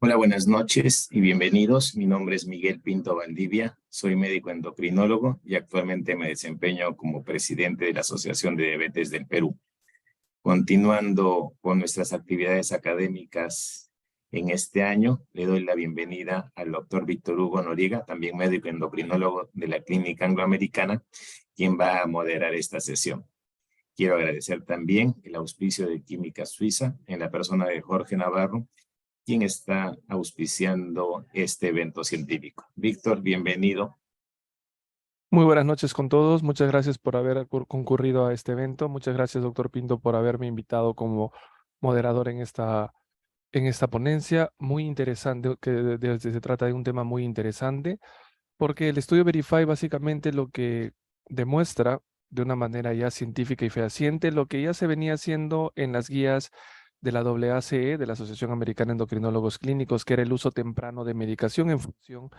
Hola, buenas noches y bienvenidos. Mi nombre es Miguel Pinto Valdivia, soy médico endocrinólogo y actualmente me desempeño como presidente de la Asociación de Diabetes del Perú. Continuando con nuestras actividades académicas en este año, le doy la bienvenida al doctor Víctor Hugo Noriega, también médico endocrinólogo de la Clínica Angloamericana, quien va a moderar esta sesión. Quiero agradecer también el auspicio de Química Suiza en la persona de Jorge Navarro, quien está auspiciando este evento científico. Víctor, bienvenido. Muy buenas noches con todos. Muchas gracias por haber concurrido a este evento. Muchas gracias, doctor Pinto, por haberme invitado como moderador en esta ponencia. Muy interesante, se trata de un tema muy interesante, porque el estudio Verify básicamente lo que demuestra de una manera ya científica y fehaciente lo que ya se venía haciendo en las guías de la AACE, de la Asociación Americana de Endocrinólogos Clínicos, que era el uso temprano de medicación en función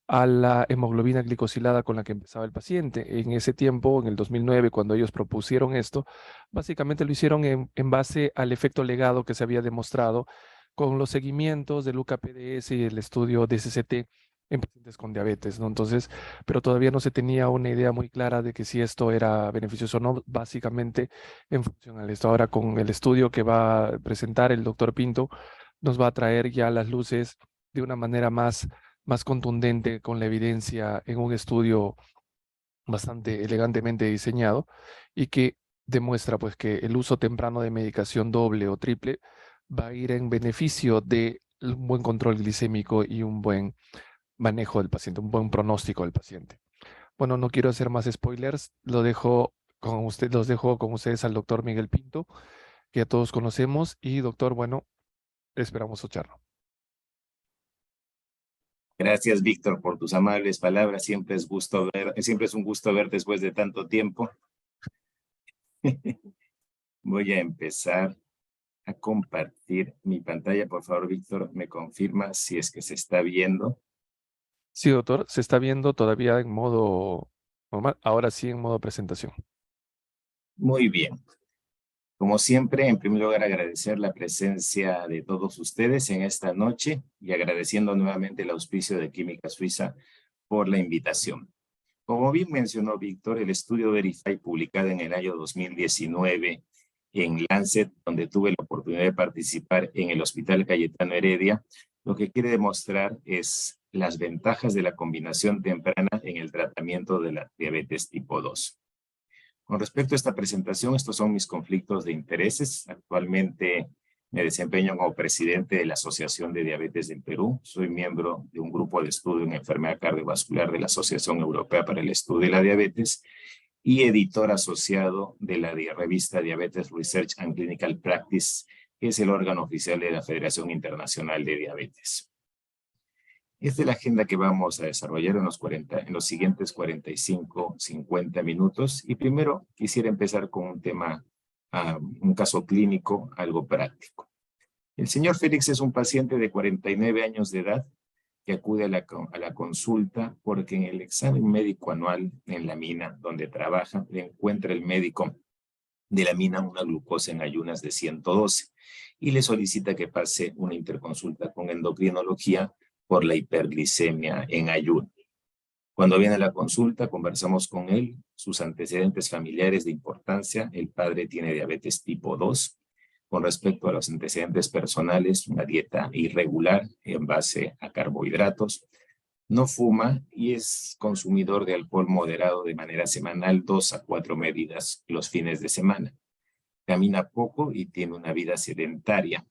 a la hemoglobina glicosilada con la que empezaba el paciente. En ese tiempo, en el 2009, cuando ellos propusieron esto, básicamente lo hicieron en base al efecto legado que se había demostrado con los seguimientos del UKPDS y el estudio DSCT en pacientes con diabetes, ¿no? Entonces, pero todavía no se tenía una idea muy clara de que si esto era beneficioso o no, básicamente en función a esto. Ahora, con el estudio que va a presentar el doctor Pinto, nos va a traer ya las luces de una manera más contundente con la evidencia en un estudio bastante elegantemente diseñado y que demuestra pues que el uso temprano de medicación doble o triple va a ir en beneficio de un buen control glicémico y un buen manejo del paciente, un buen pronóstico del paciente. Bueno, no quiero hacer más spoilers, los dejo con ustedes al doctor Miguel Pinto, que ya todos conocemos, y doctor, bueno, esperamos escucharlo. Gracias, Víctor, por tus amables palabras. Siempre es un gusto ver después de tanto tiempo. Voy a empezar a compartir mi pantalla. Por favor, Víctor, me confirma si es que se está viendo. Sí, doctor, se está viendo todavía en modo normal, ahora sí en modo presentación. Muy bien. Como siempre, en primer lugar, agradecer la presencia de todos ustedes en esta noche y agradeciendo nuevamente el auspicio de Química Suiza por la invitación. Como bien mencionó Víctor, el estudio Verify publicado en el año 2019 en Lancet, donde tuve la oportunidad de participar en el Hospital Cayetano Heredia, lo que quiere demostrar es las ventajas de la combinación temprana en el tratamiento de la diabetes tipo 2. Con respecto a esta presentación, estos son mis conflictos de intereses. Actualmente me desempeño como presidente de la Asociación de Diabetes del Perú. Soy miembro de un grupo de estudio en enfermedad cardiovascular de la Asociación Europea para el Estudio de la Diabetes y editor asociado de la revista Diabetes Research and Clinical Practice, que es el órgano oficial de la Federación Internacional de Diabetes. Esta es la agenda que vamos a desarrollar en los siguientes 45, 50 minutos. Y primero quisiera empezar con un tema, un caso clínico, algo práctico. El señor Félix es un paciente de 49 años de edad que acude a la consulta porque en el examen médico anual en la mina donde trabaja le encuentra el médico de la mina una glucosa en ayunas de 112 y le solicita que pase una interconsulta con endocrinología por la hiperglicemia en ayuno. Cuando viene a la consulta, conversamos con él, sus antecedentes familiares de importancia. El padre tiene diabetes tipo 2. Con respecto a los antecedentes personales, una dieta irregular en base a carbohidratos. No fuma y es consumidor de alcohol moderado de manera semanal, 2 a 4 medidas los fines de semana. Camina poco y tiene una vida sedentaria.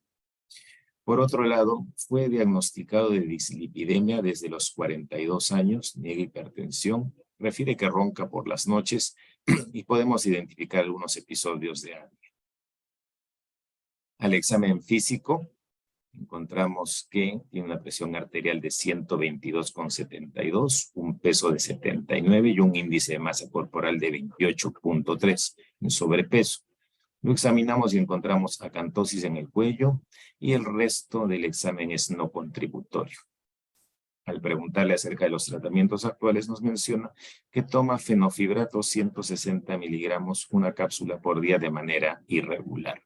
Por otro lado, fue diagnosticado de dislipidemia desde los 42 años, niega hipertensión, refiere que ronca por las noches y podemos identificar algunos episodios de anemia. Al examen físico, encontramos que tiene una presión arterial de 122,72, un peso de 79 y un índice de masa corporal de 28,3, un sobrepeso. Lo examinamos y encontramos acantosis en el cuello y el resto del examen es no contributorio. Al preguntarle acerca de los tratamientos actuales nos menciona que toma fenofibrato 160 miligramos, una cápsula por día de manera irregular.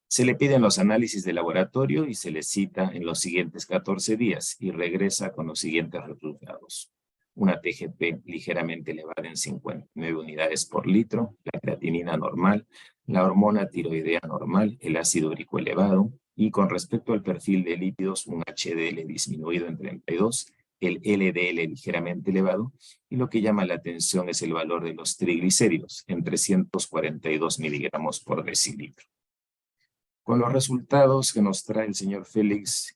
Se le piden los análisis de laboratorio y se le cita en los siguientes 14 días y regresa con los siguientes resultados. Una TGP ligeramente elevada en 59 unidades por litro, la creatinina normal, la hormona tiroidea normal, el ácido úrico elevado y con respecto al perfil de lípidos, un HDL disminuido en 32, el LDL ligeramente elevado y lo que llama la atención es el valor de los triglicéridos en 342 miligramos por decilitro. Con los resultados que nos trae el señor Félix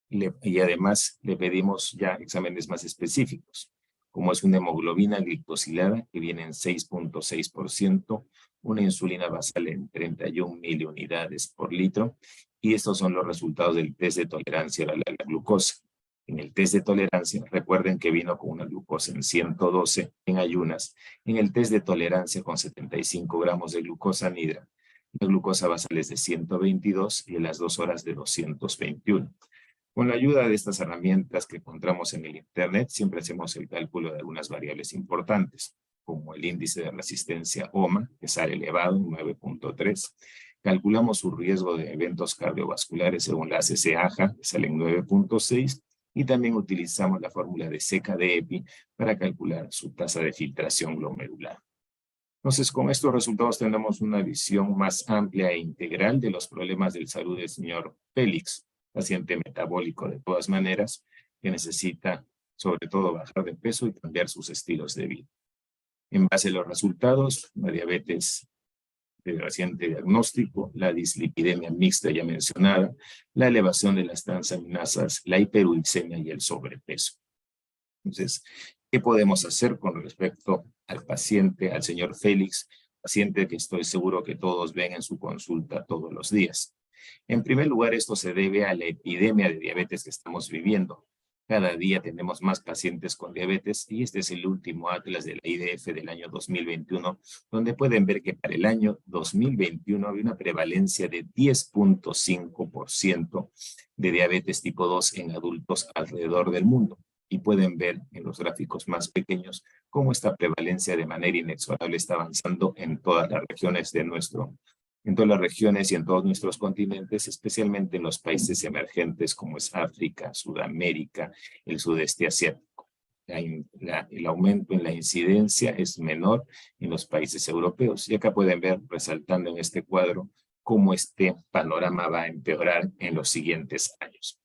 y además le pedimos ya exámenes más específicos, como es una hemoglobina glicosilada que viene en 6.6%, una insulina basal en 31 miliunidades por litro, y estos son los resultados del test de tolerancia a la glucosa. En el test de tolerancia, recuerden que vino con una glucosa en 112 en ayunas, en el test de tolerancia con 75 gramos de glucosa anhidra, la glucosa basal es de 122 y en las 2 horas de 221. Con la ayuda de estas herramientas que encontramos en el Internet, siempre hacemos el cálculo de algunas variables importantes, como el índice de resistencia OMA, que sale elevado en 9.3. Calculamos su riesgo de eventos cardiovasculares según la ACC-AJA, que sale en 9.6. Y también utilizamos la fórmula de Seca de EPI para calcular su tasa de filtración glomerular. Entonces, con estos resultados tenemos una visión más amplia e integral de los problemas de salud del señor Félix, paciente metabólico de todas maneras, que necesita sobre todo bajar de peso y cambiar sus estilos de vida. En base a los resultados, la diabetes de reciente diagnóstico, la dislipidemia mixta ya mencionada, la elevación de las transaminasas, la hiperuricemia y el sobrepeso. Entonces, ¿qué podemos hacer con respecto al paciente, al señor Félix, paciente que estoy seguro que todos ven en su consulta todos los días? En primer lugar, esto se debe a la epidemia de diabetes que estamos viviendo. Cada día tenemos más pacientes con diabetes y este es el último atlas de la IDF del año 2021, donde pueden ver que para el año 2021 había una prevalencia de 10.5% de diabetes tipo 2 en adultos alrededor del mundo. Y pueden ver en los gráficos más pequeños cómo esta prevalencia de manera inexorable está avanzando en todas las regiones y en todos nuestros continentes, especialmente en los países emergentes como es África, Sudamérica, el sudeste asiático. El aumento en la incidencia es menor en los países europeos. Y acá pueden ver, resaltando en este cuadro, cómo este panorama va a empeorar en los siguientes años.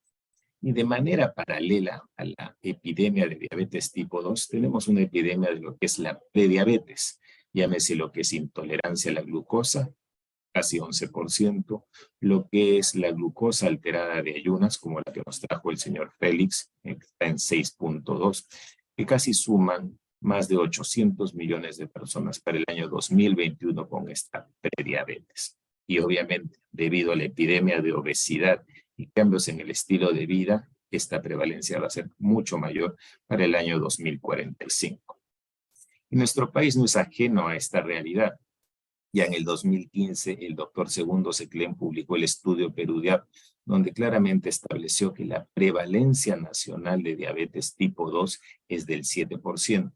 Y de manera paralela a la epidemia de diabetes tipo 2, tenemos una epidemia de lo que es la prediabetes. Llámese lo que es intolerancia a la glucosa, casi 11%, lo que es la glucosa alterada de ayunas, como la que nos trajo el señor Félix, que está en 6.2, que casi suman más de 800 millones de personas para el año 2021 con esta prediabetes. Y obviamente, debido a la epidemia de obesidad y cambios en el estilo de vida, esta prevalencia va a ser mucho mayor para el año 2045. Y nuestro país no es ajeno a esta realidad. Ya en el 2015, el doctor Segundo Seclén publicó el estudio Perudiap, donde claramente estableció que la prevalencia nacional de diabetes tipo 2 es del 7%,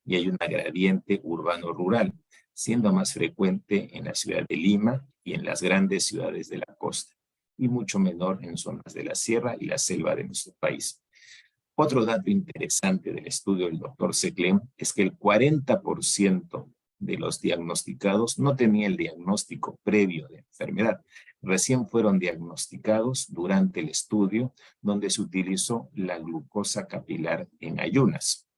y hay una gradiente urbano-rural, siendo más frecuente en la ciudad de Lima y en las grandes ciudades de la costa, y mucho menor en zonas de la sierra y la selva de nuestro país. Otro dato interesante del estudio del doctor Seclén es que el 40% de los diagnosticados no tenía el diagnóstico previo de enfermedad. Recién fueron diagnosticados durante el estudio donde se utilizó la glucosa capilar en ayunas.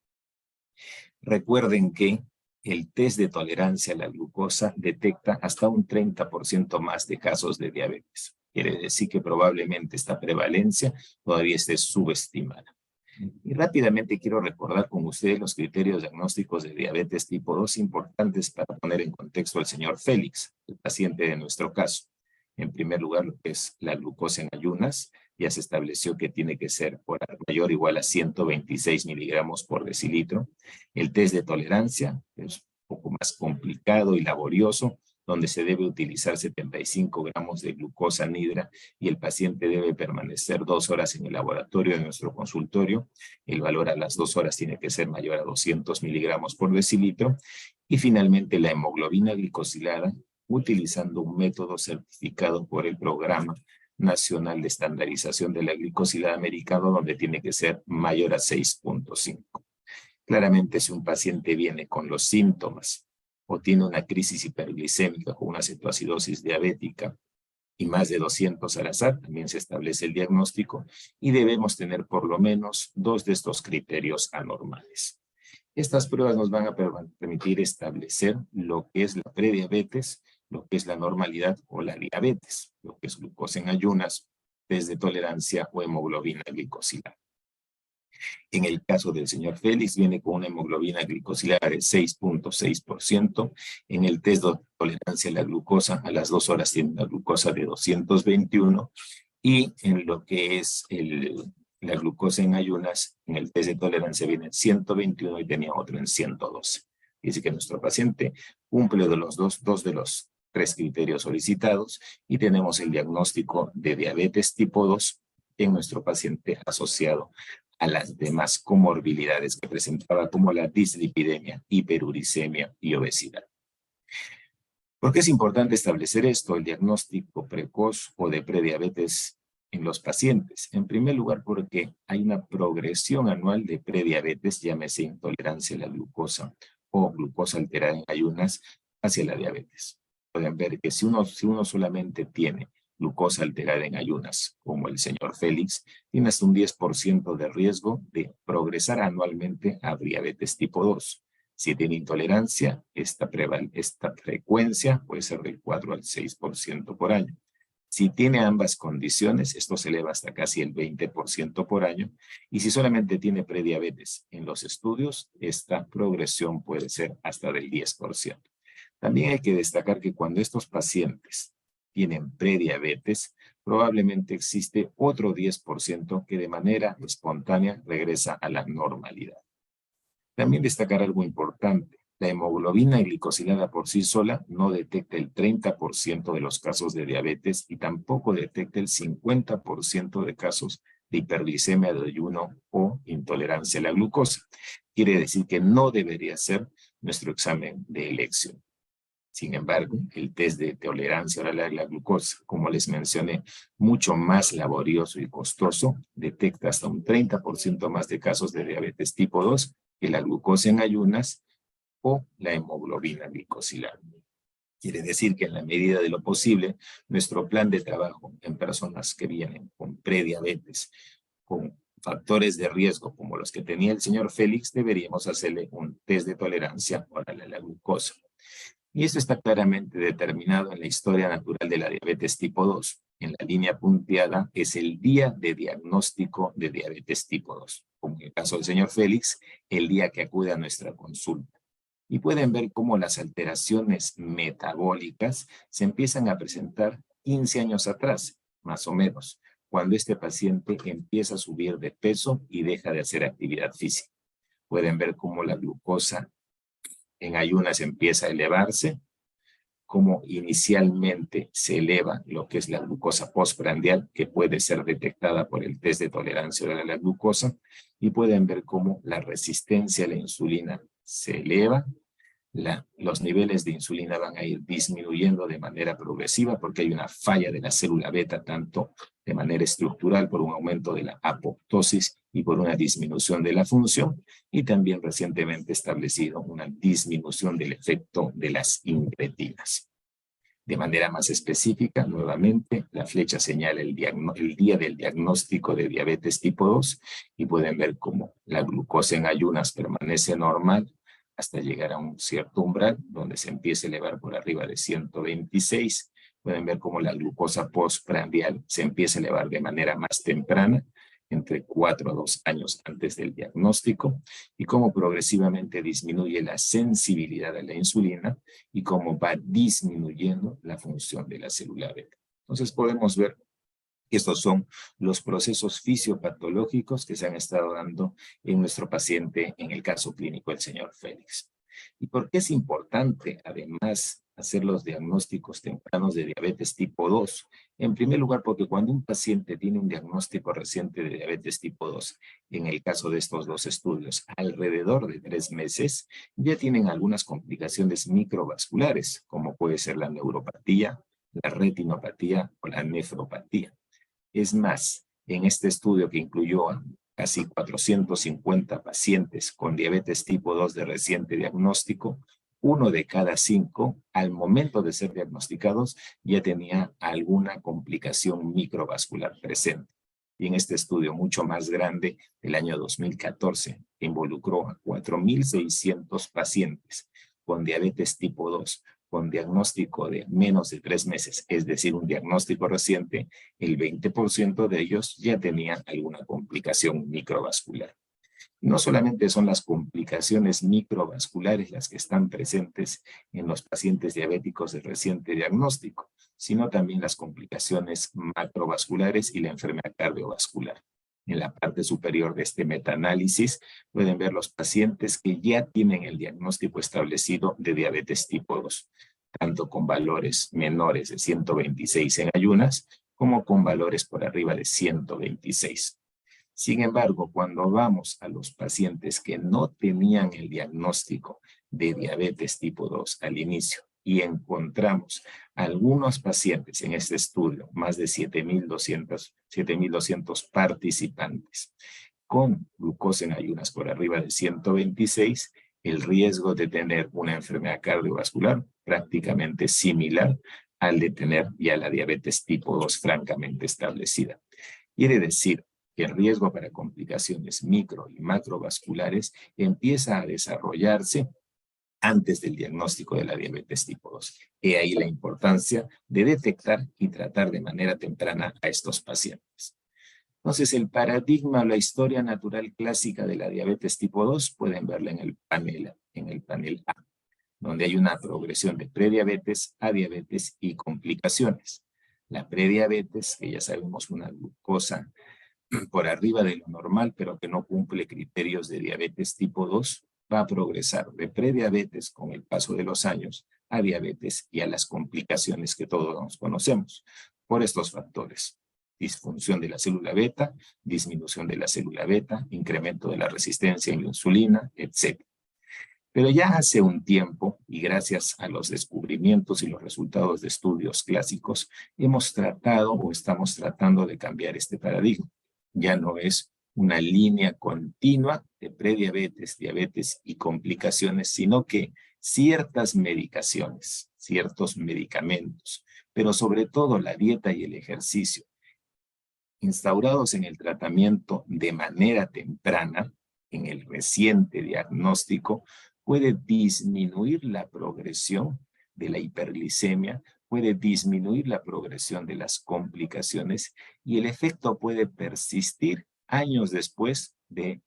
Recuerden que el test de tolerancia a la glucosa detecta hasta un 30% más de casos de diabetes. Quiere decir que probablemente esta prevalencia todavía esté subestimada. Y rápidamente quiero recordar con ustedes los criterios diagnósticos de diabetes tipo 2 importantes para poner en contexto al señor Félix, el paciente de nuestro caso. En primer lugar, lo que es la glucosa en ayunas, ya se estableció que tiene que ser mayor o igual a 126 miligramos por decilitro. El test de tolerancia es un poco más complicado y laborioso, donde se debe utilizar 75 gramos de glucosa anhidra y el paciente debe permanecer 2 horas en el laboratorio de nuestro consultorio. El valor a las 2 horas tiene que ser mayor a 200 miligramos por decilitro. Y finalmente la hemoglobina glicosilada, utilizando un método certificado por el Programa Nacional de Estandarización de la Glicosilada americano, donde tiene que ser mayor a 6.5. Claramente, si un paciente viene con los síntomas o tiene una crisis hiperglicémica con una cetoacidosis diabética y más de 200 al azar, también se establece el diagnóstico y debemos tener por lo menos 2 de estos criterios anormales. Estas pruebas nos van a permitir establecer lo que es la prediabetes, lo que es la normalidad o la diabetes, lo que es glucosa en ayunas, test de tolerancia o hemoglobina glicosilada. En el caso del señor Félix, viene con una hemoglobina glicosilada de 6.6%. En el test de tolerancia a la glucosa, a las 2 horas tiene una glucosa de 221. Y en lo que es la glucosa en ayunas, en el test de tolerancia viene en 121 y tenía otro en 112. Dice que nuestro paciente cumple de los dos de los 3 criterios solicitados y tenemos el diagnóstico de diabetes tipo 2 en nuestro paciente asociado a las demás comorbilidades que presentaba, como la dislipidemia, hiperuricemia y obesidad. ¿Por qué es importante establecer esto, el diagnóstico precoz o de prediabetes en los pacientes? En primer lugar, porque hay una progresión anual de prediabetes, llámese intolerancia a la glucosa o glucosa alterada en ayunas, hacia la diabetes. Pueden ver que si uno solamente tiene glucosa alterada en ayunas, como el señor Félix, tiene hasta un 10% de riesgo de progresar anualmente a diabetes tipo 2. Si tiene intolerancia, esta frecuencia puede ser del 4 al 6% por año. Si tiene ambas condiciones, esto se eleva hasta casi el 20% por año. Y si solamente tiene prediabetes en los estudios, esta progresión puede ser hasta del 10%. También hay que destacar que cuando estos pacientes tienen prediabetes, probablemente existe otro 10% que de manera espontánea regresa a la normalidad. También destacar algo importante. La hemoglobina glicosilada por sí sola no detecta el 30% de los casos de diabetes y tampoco detecta el 50% de casos de hiperglicemia de ayuno o intolerancia a la glucosa. Quiere decir que no debería ser nuestro examen de elección. Sin embargo, el test de tolerancia oral a la glucosa, como les mencioné, mucho más laborioso y costoso, detecta hasta un 30% más de casos de diabetes tipo 2 que la glucosa en ayunas o la hemoglobina glicosilada. Quiere decir que en la medida de lo posible, nuestro plan de trabajo en personas que vienen con prediabetes, con factores de riesgo como los que tenía el señor Félix, deberíamos hacerle un test de tolerancia oral a la glucosa. Y esto está claramente determinado en la historia natural de la diabetes tipo 2. En la línea punteada es el día de diagnóstico de diabetes tipo 2. Como en el caso del señor Félix, el día que acude a nuestra consulta. Y pueden ver cómo las alteraciones metabólicas se empiezan a presentar 15 años atrás, más o menos, cuando este paciente empieza a subir de peso y deja de hacer actividad física. Pueden ver cómo la glucosa en ayunas empieza a elevarse, como inicialmente se eleva lo que es la glucosa postprandial, que puede ser detectada por el test de tolerancia oral a la glucosa, y pueden ver cómo la resistencia a la insulina se eleva, los niveles de insulina van a ir disminuyendo de manera progresiva porque hay una falla de la célula beta, tanto de manera estructural por un aumento de la apoptosis y por una disminución de la función, y también recientemente establecido una disminución del efecto de las incretinas. De manera más específica, nuevamente, la flecha señala el día del diagnóstico de diabetes tipo 2 y pueden ver cómo la glucosa en ayunas permanece normal hasta llegar a un cierto umbral donde se empieza a elevar por arriba de 126. Pueden ver cómo la glucosa postprandial se empieza a elevar de manera más temprana, entre 4 a 2 años antes del diagnóstico, y cómo progresivamente disminuye la sensibilidad a la insulina y cómo va disminuyendo la función de la célula beta. Entonces podemos ver que estos son los procesos fisiopatológicos que se han estado dando en nuestro paciente, en el caso clínico del señor Félix. ¿Y por qué es importante, además hacer los diagnósticos tempranos de diabetes tipo 2. En primer lugar, porque cuando un paciente tiene un diagnóstico reciente de diabetes tipo 2, en el caso de estos dos estudios, alrededor de 3 meses, ya tienen algunas complicaciones microvasculares, como puede ser la neuropatía, la retinopatía o la nefropatía. Es más, en este estudio que incluyó a casi 450 pacientes con diabetes tipo 2 de reciente diagnóstico, 1 de cada 5, al momento de ser diagnosticados, ya tenía alguna complicación microvascular presente. Y en este estudio mucho más grande del año 2014, que involucró a 4,600 pacientes con diabetes tipo 2, con diagnóstico de menos de 3 meses, es decir, un diagnóstico reciente, el 20% de ellos ya tenían alguna complicación microvascular. No solamente son las complicaciones microvasculares las que están presentes en los pacientes diabéticos de reciente diagnóstico, sino también las complicaciones macrovasculares y la enfermedad cardiovascular. En la parte superior de este metaanálisis pueden ver los pacientes que ya tienen el diagnóstico establecido de diabetes tipo 2, tanto con valores menores de 126 en ayunas como con valores por arriba de 126. Sin embargo, cuando vamos a los pacientes que no tenían el diagnóstico de diabetes tipo 2 al inicio y encontramos algunos pacientes en este estudio, más de 7,200 participantes, con glucosa en ayunas por arriba de 126, el riesgo de tener una enfermedad cardiovascular prácticamente similar al de tener ya la diabetes tipo 2 francamente establecida. Quiere decir que el riesgo para complicaciones micro y macrovasculares empieza a desarrollarse antes del diagnóstico de la diabetes tipo 2. He ahí la importancia de detectar y tratar de manera temprana a estos pacientes. Entonces, el paradigma o la historia natural clásica de la diabetes tipo 2 pueden verla en el panel A, donde hay una progresión de prediabetes a diabetes y complicaciones. La prediabetes, que ya sabemos, una glucosa por arriba de lo normal, pero que no cumple criterios de diabetes tipo 2, va a progresar de prediabetes con el paso de los años a diabetes y a las complicaciones que todos conocemos por estos factores: disfunción de la célula beta, disminución de la célula beta, incremento de la resistencia a la insulina, etc. Pero ya hace un tiempo, y gracias a los descubrimientos y los resultados de estudios clásicos, hemos tratado o estamos tratando de cambiar este paradigma. Ya no es una línea continua de prediabetes, diabetes y complicaciones, sino que ciertas medicaciones, ciertos medicamentos, pero sobre todo la dieta y el ejercicio, instaurados en el tratamiento de manera temprana, en el reciente diagnóstico, puede disminuir la progresión de la hiperglicemia, puede disminuir la progresión de las complicaciones y el efecto puede persistir años después de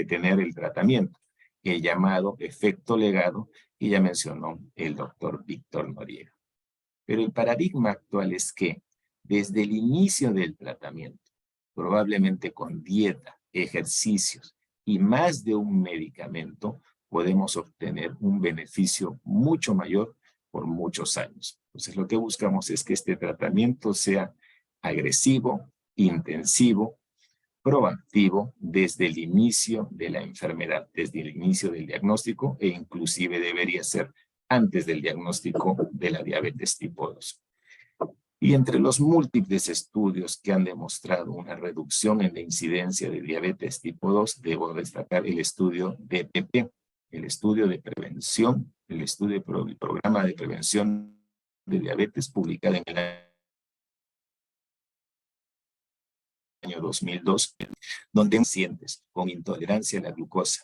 tener el tratamiento, el llamado efecto legado que ya mencionó el doctor Víctor Noriega. Pero el paradigma actual es que desde el inicio del tratamiento, probablemente con dieta, ejercicios y más de un medicamento, podemos obtener un beneficio mucho mayor por muchos años. Entonces, lo que buscamos es que este tratamiento sea agresivo, intensivo, proactivo desde el inicio de la enfermedad, desde el inicio del diagnóstico, e inclusive debería ser antes del diagnóstico de la diabetes tipo 2. Y entre los múltiples estudios que han demostrado una reducción en la incidencia de diabetes tipo 2, debo destacar el estudio DPP, el estudio de prevención, el programa de prevención de diabetes publicado en el año 2002, donde pacientes con intolerancia a la glucosa,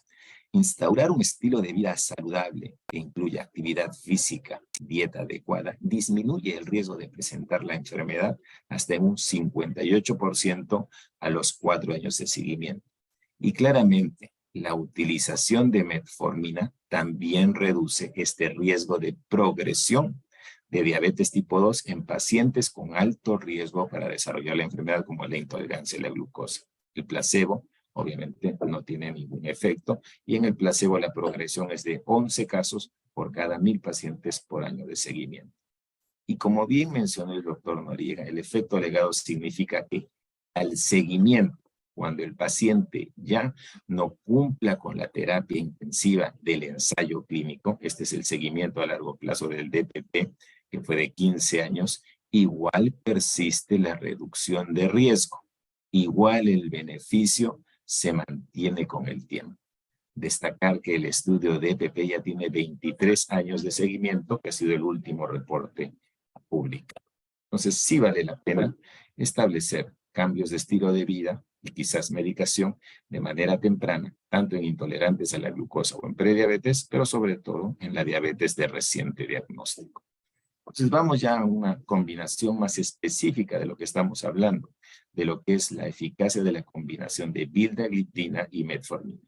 instaurar un estilo de vida saludable que incluya actividad física, dieta adecuada, disminuye el riesgo de presentar la enfermedad hasta en un 58% a los 4 años de seguimiento. Y claramente, la utilización de metformina también reduce este riesgo de progresión de diabetes tipo 2 en pacientes con alto riesgo para desarrollar la enfermedad, como la intolerancia a la glucosa. El placebo obviamente no tiene ningún efecto, y en el placebo la progresión es de 11 casos por cada 1000 pacientes por año de seguimiento. Y como bien mencionó el doctor Noriega, el efecto alegado significa que al seguimiento, cuando el paciente ya no cumpla con la terapia intensiva del ensayo clínico, este es el seguimiento a largo plazo del DPP, que fue de 15 años, igual persiste la reducción de riesgo, igual el beneficio se mantiene con el tiempo. Destacar que el estudio de DPP ya tiene 23 años de seguimiento, que ha sido el último reporte público. Entonces, sí vale la pena establecer cambios de estilo de vida y quizás medicación de manera temprana, tanto en intolerantes a la glucosa o en prediabetes, pero sobre todo en la diabetes de reciente diagnóstico. Entonces, vamos ya a una combinación más específica de lo que estamos hablando, de lo que es la eficacia de la combinación de vildagliptina y metformina.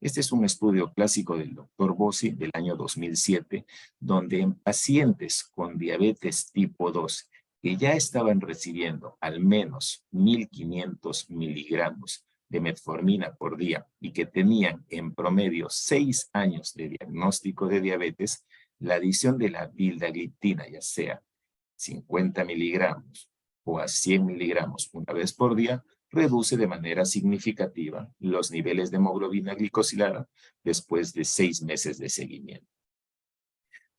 Este es un estudio clásico del doctor Bossi del año 2007, donde en pacientes con diabetes tipo 2 que ya estaban recibiendo al menos 1500 miligramos de metformina por día y que tenían en promedio 6 años de diagnóstico de diabetes, la adición de la vildagliptina, ya sea 50 miligramos o a 100 miligramos una vez por día, reduce de manera significativa los niveles de hemoglobina glicosilada después de 6 meses de seguimiento.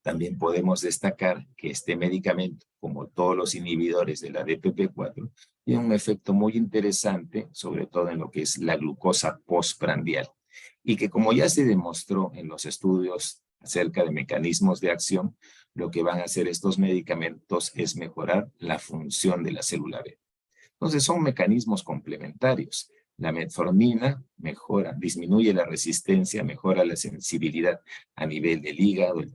También podemos destacar que este medicamento, como todos los inhibidores de la DPP4, tiene un efecto muy interesante, sobre todo en lo que es la glucosa postprandial, y que como ya se demostró en los estudios acerca de mecanismos de acción, lo que van a hacer estos medicamentos es mejorar la función de la célula B. Entonces son mecanismos complementarios. La metformina mejora, disminuye la resistencia, mejora la sensibilidad a nivel del hígado, del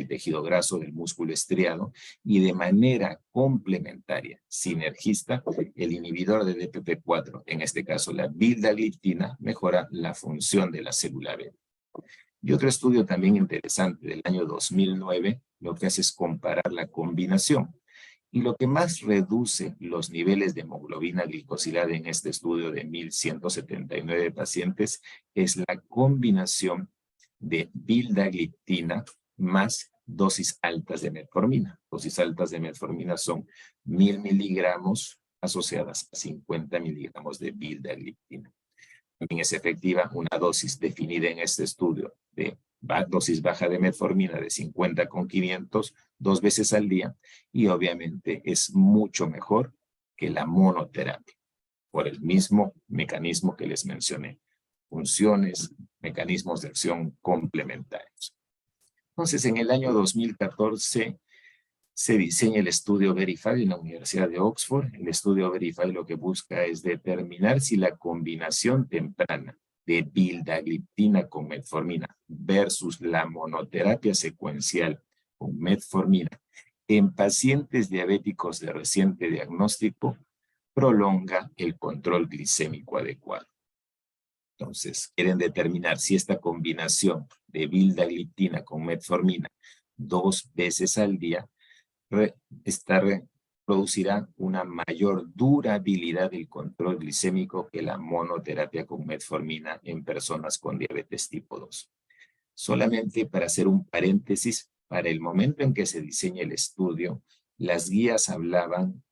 tejido graso, del músculo estriado, y de manera complementaria, sinergista, el inhibidor de DPP4, en este caso la vildagliptina, mejora la función de la célula B. Y otro estudio también interesante del año 2009, lo que hace es comparar la combinación. Y lo que más reduce los niveles de hemoglobina glicosilada en este estudio de 1.179 pacientes es la combinación de vildagliptina más dosis altas de metformina. Dosis altas de metformina son 1000 miligramos asociadas a 50 miligramos de vildagliptina. También es efectiva una dosis definida en este estudio de dosis baja de metformina de 50 con 500 2 veces al día, y obviamente es mucho mejor que la monoterapia por el mismo mecanismo que les mencioné, funciones, mecanismos de acción complementarios. Entonces, en el año 2014 se diseña el estudio Verify en la Universidad de Oxford. El estudio Verify lo que busca es determinar si la combinación temprana de vildagliptina con metformina versus la monoterapia secuencial con metformina en pacientes diabéticos de reciente diagnóstico prolonga el control glicémico adecuado. Entonces, quieren determinar si esta combinación de vildagliptina con metformina 2 veces al día producirá una mayor durabilidad del control glicémico que la monoterapia con metformina en personas con diabetes tipo 2. Solamente para hacer un paréntesis, para el momento en que se diseña el estudio, las guías hablaban,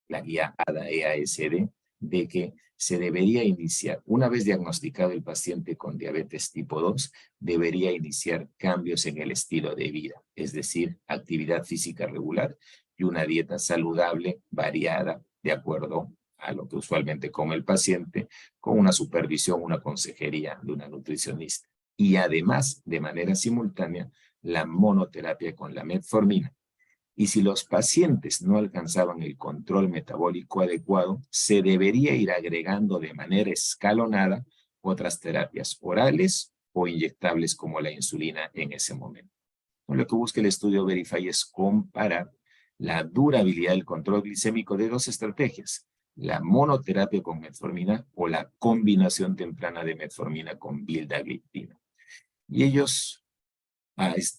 la guía ADA-EASD, de que se debería iniciar, una vez diagnosticado el paciente con diabetes tipo 2, debería iniciar cambios en el estilo de vida, es decir, actividad física regular y una dieta saludable, variada, de acuerdo a lo que usualmente come el paciente, con una supervisión, una consejería de una nutricionista. Y además, de manera simultánea, la monoterapia con la metformina. Y si los pacientes no alcanzaban el control metabólico adecuado, se debería ir agregando de manera escalonada otras terapias orales o inyectables como la insulina en ese momento. Lo que busca el estudio Verify es comparar la durabilidad del control glicémico de dos estrategias, la monoterapia con metformina o la combinación temprana de metformina con vildagliptina. Y ellos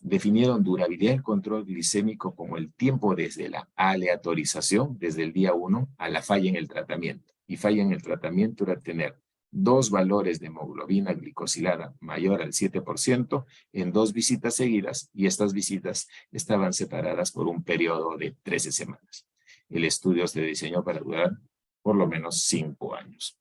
definieron durabilidad del control glicémico como el tiempo desde la aleatorización, desde el día 1, a la falla en el tratamiento. Y falla en el tratamiento era tener 2 valores de hemoglobina glicosilada mayor al 7% en 2 visitas seguidas, y estas visitas estaban separadas por un periodo de 13 semanas. El estudio se diseñó para durar por lo menos 5 años.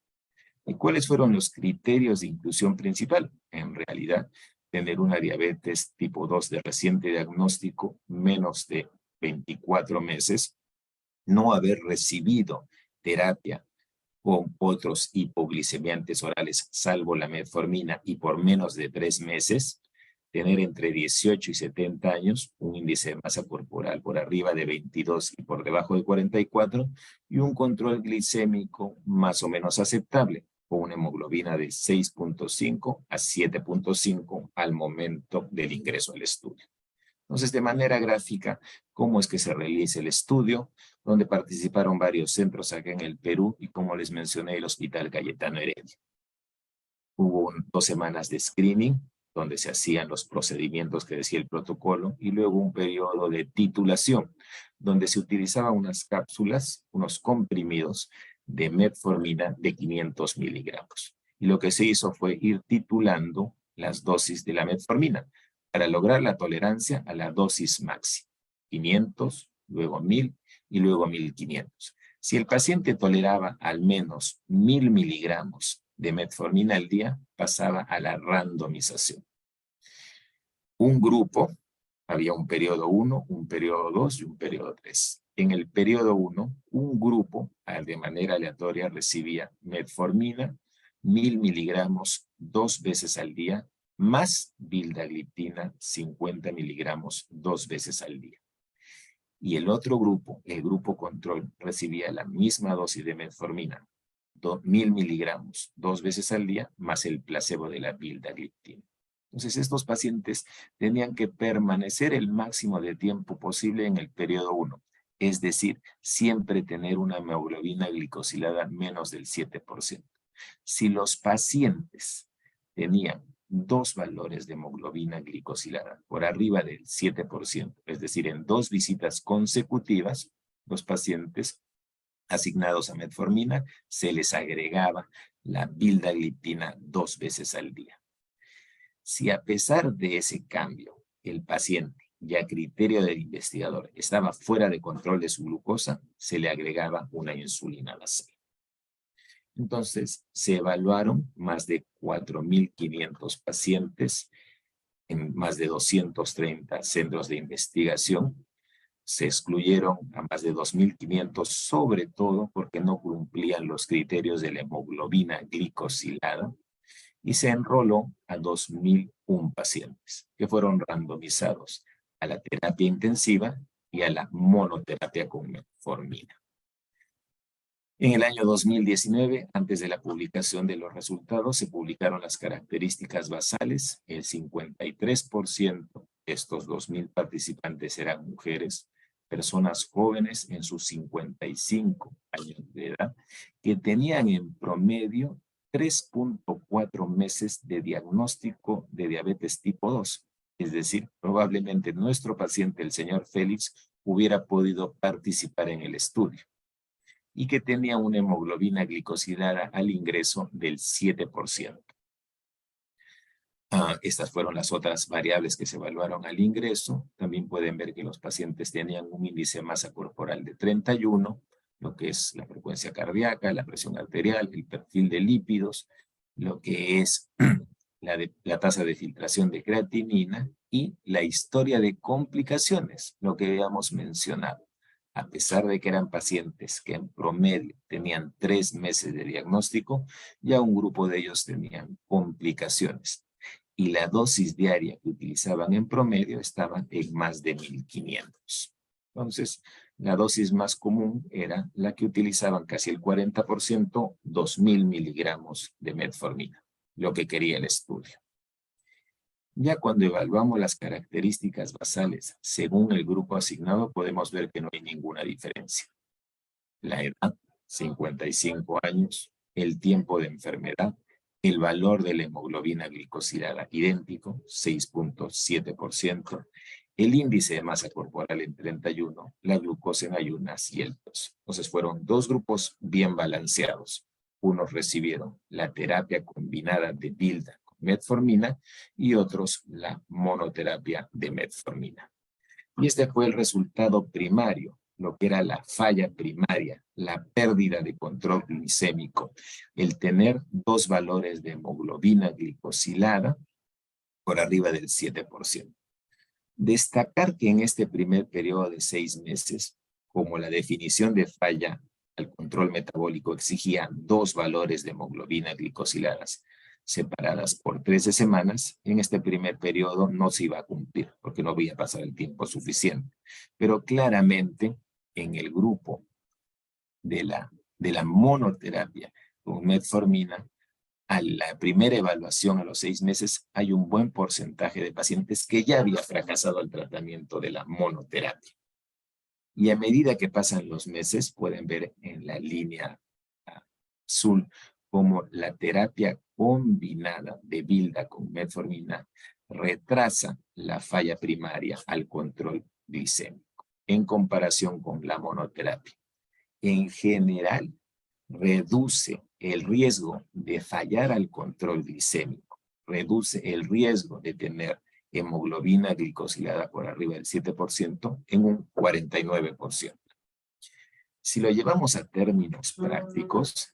¿Y cuáles fueron los criterios de inclusión principal? En realidad, tener una diabetes tipo 2 de reciente diagnóstico, menos de 24 meses, no haber recibido terapia con otros hipoglicemiantes orales, salvo la metformina, y por menos de 3 meses, tener entre 18 y 70 años, un índice de masa corporal por arriba de 22 y por debajo de 44, y un control glicémico más o menos aceptable, con una hemoglobina de 6.5 a 7.5 al momento del ingreso al estudio. Entonces, de manera gráfica, ¿cómo es que se realiza el estudio? Donde participaron varios centros acá en el Perú y, como les mencioné, el Hospital Cayetano Heredia. Hubo 2 semanas de screening, donde se hacían los procedimientos que decía el protocolo, y luego un periodo de titulación, donde se utilizaban unas cápsulas, unos comprimidos de metformina de 500 miligramos. Y lo que se hizo fue ir titulando las dosis de la metformina para lograr la tolerancia a la dosis máxima. 500, luego 1000 y luego 1500. Si el paciente toleraba al menos 1000 miligramos de metformina al día, pasaba a la randomización. Un grupo, había un periodo 1, un periodo 2 y un periodo 3. En el periodo 1, un grupo, de manera aleatoria, recibía metformina, 1000 miligramos 2 veces al día, más vildagliptina, 50 miligramos 2 veces al día. Y el otro grupo, el grupo control, recibía la misma dosis de metformina, 1000 miligramos 2 veces al día, más el placebo de la vildagliptina. Entonces, estos pacientes tenían que permanecer el máximo de tiempo posible en el periodo 1, es decir, siempre tener una hemoglobina glicosilada menos del 7%. Si los pacientes tenían 2 valores de hemoglobina glicosilada por arriba del 7%, es decir, en 2 visitas consecutivas, los pacientes asignados a metformina se les agregaba la vildagliptina 2 veces al día. Si a pesar de ese cambio, el paciente, ya a criterio del investigador, estaba fuera de control de su glucosa, se le agregaba una insulina basal. Entonces, se evaluaron más de 4.500 pacientes en más de 230 centros de investigación. Se excluyeron a más de 2.500, sobre todo porque no cumplían los criterios de la hemoglobina glicosilada, y se enroló a 2.001 pacientes que fueron randomizados a la terapia intensiva y a la monoterapia con metformina. En el año 2019, antes de la publicación de los resultados, se publicaron las características basales. El 53% de estos 2.000 participantes eran mujeres, personas jóvenes en sus 55 años de edad, que tenían en promedio 3.4 meses de diagnóstico de diabetes tipo 2. Es decir, probablemente nuestro paciente, el señor Félix, hubiera podido participar en el estudio, y que tenía una hemoglobina glicosilada al ingreso del 7%. Estas fueron las otras variables que se evaluaron al ingreso. También pueden ver que los pacientes tenían un índice de masa corporal de 31, lo que es la frecuencia cardíaca, la presión arterial, el perfil de lípidos, lo que es la tasa de filtración de creatinina y la historia de complicaciones, lo que habíamos mencionado. A pesar de que eran pacientes que en promedio tenían 3 meses de diagnóstico, ya un grupo de ellos tenían complicaciones. Y la dosis diaria que utilizaban en promedio estaba en más de 1.500. Entonces, la dosis más común era la que utilizaban casi el 40%, 2.000 miligramos de metformina, lo que quería el estudio. Ya cuando evaluamos las características basales según el grupo asignado, podemos ver que no hay ninguna diferencia. La edad, 55 años, el tiempo de enfermedad, el valor de la hemoglobina glicosilada idéntico, 6.7%, el índice de masa corporal en 31, la glucosa en ayunas y el peso. Entonces fueron 2 grupos bien balanceados, Unos recibieron la terapia combinada de Vilda con metformina y otros la monoterapia de metformina. Y este fue el resultado primario, lo que era la falla primaria, la pérdida de control glicémico, el tener 2 valores de hemoglobina glicosilada por arriba del 7%. Destacar que en este primer periodo de 6 meses, como la definición de falla al control metabólico exigía 2 valores de hemoglobina glicosiladas separadas por 13 semanas, en este primer periodo no se iba a cumplir porque no había pasado el tiempo suficiente. Pero claramente en el grupo de la monoterapia con metformina, a la primera evaluación a los 6 meses, hay un buen porcentaje de pacientes que ya había fracasado el tratamiento de la monoterapia. Y a medida que pasan los meses, pueden ver en la línea azul como la terapia combinada de Vilda con metformina retrasa la falla primaria al control glicémico en comparación con la monoterapia. En general, reduce el riesgo de fallar al control glicémico, reduce el riesgo de tener hemoglobina glicosilada por arriba del 7% en un 49%. Si lo llevamos a términos prácticos,